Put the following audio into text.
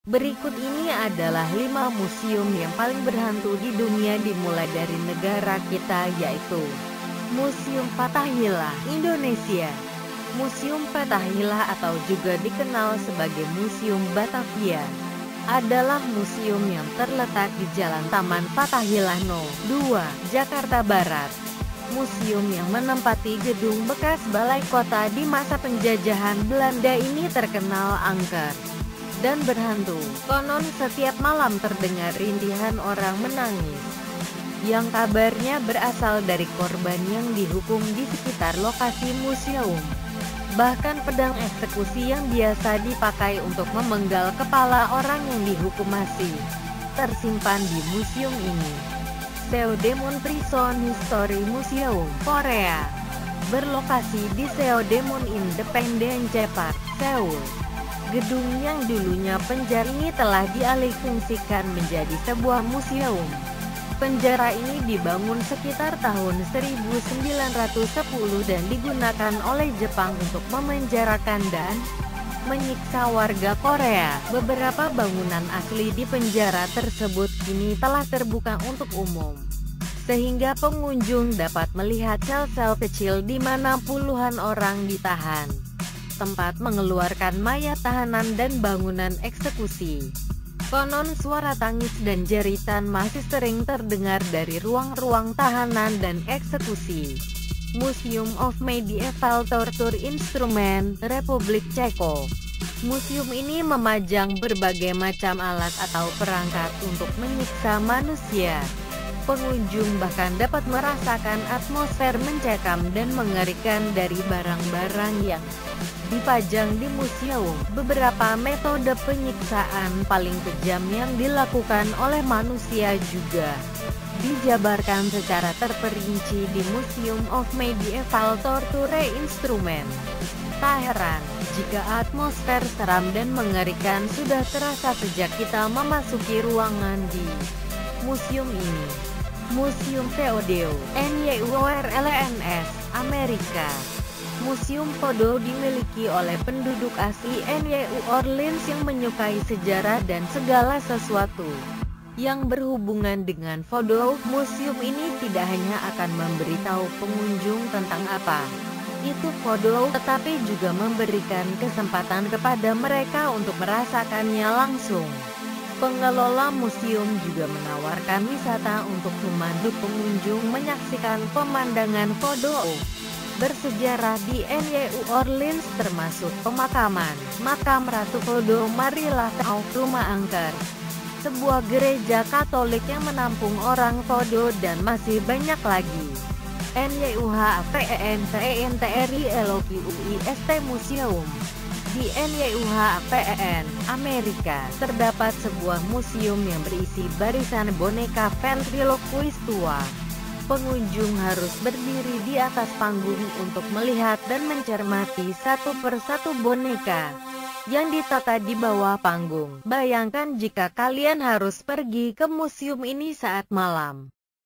Berikut ini adalah 5 museum yang paling berhantu di dunia dimulai dari negara kita, yaitu Museum Fathahillah, Indonesia. Museum Fathahillah atau juga dikenal sebagai Museum Batavia adalah museum yang terletak di Jalan Taman Fathahillah No. 2, Jakarta Barat. Museum yang menempati gedung bekas balai kota di masa penjajahan Belanda ini terkenal angker dan berhantu. Konon setiap malam terdengar rintihan orang menangis, yang kabarnya berasal dari korban yang dihukum di sekitar lokasi museum. Bahkan pedang eksekusi yang biasa dipakai untuk memenggal kepala orang yang dihukum masih tersimpan di museum ini. Seodaemun Prison History Museum, Korea, berlokasi di Seodaemun Independence Park, Seoul. Gedung yang dulunya penjara ini telah dialihfungsikan menjadi sebuah museum. Penjara ini dibangun sekitar tahun 1910 dan digunakan oleh Jepang untuk memenjarakan dan menyiksa warga Korea. Beberapa bangunan asli di penjara tersebut kini telah terbuka untuk umum, sehingga pengunjung dapat melihat sel-sel kecil di mana puluhan orang ditahan, tempat mengeluarkan mayat tahanan dan bangunan eksekusi. Konon suara tangis dan jeritan masih sering terdengar dari ruang-ruang tahanan dan eksekusi. Museum of Medieval Torture Instrument, Republik Ceko. Museum ini memajang berbagai macam alat atau perangkat untuk menyiksa manusia. Pengunjung bahkan dapat merasakan atmosfer mencekam dan mengerikan dari barang-barang yang dipajang di museum. Beberapa metode penyiksaan paling kejam yang dilakukan oleh manusia juga dijabarkan secara terperinci di Museum of Medieval Torture Instrument, tak heran jika atmosfer seram dan mengerikan sudah terasa sejak kita memasuki ruangan di museum ini. Museum Fodor, NYURLNS, Amerika. Museum Fodor dimiliki oleh penduduk asli New Orleans yang menyukai sejarah dan segala sesuatu yang berhubungan dengan Fodor. Museum ini tidak hanya akan memberitahu pengunjung tentang apa itu Fodor, tetapi juga memberikan kesempatan kepada mereka untuk merasakannya langsung. Pengelola museum juga menawarkan wisata untuk memandu pengunjung menyaksikan pemandangan Fodor bersejarah di New Orleans, termasuk pemakaman makam Ratu Fodor, Marilah Rumah Angker, sebuah gereja Katolik yang menampung orang Fodor, dan masih banyak lagi. NYUHPENTENTRILOQUIST Museum. Di NYUHPEN, Amerika, terdapat sebuah museum yang berisi barisan boneka ventriloquist tua. Pengunjung harus berdiri di atas panggung untuk melihat dan mencermati satu persatu boneka yang ditata di bawah panggung. Bayangkan jika kalian harus pergi ke museum ini saat malam.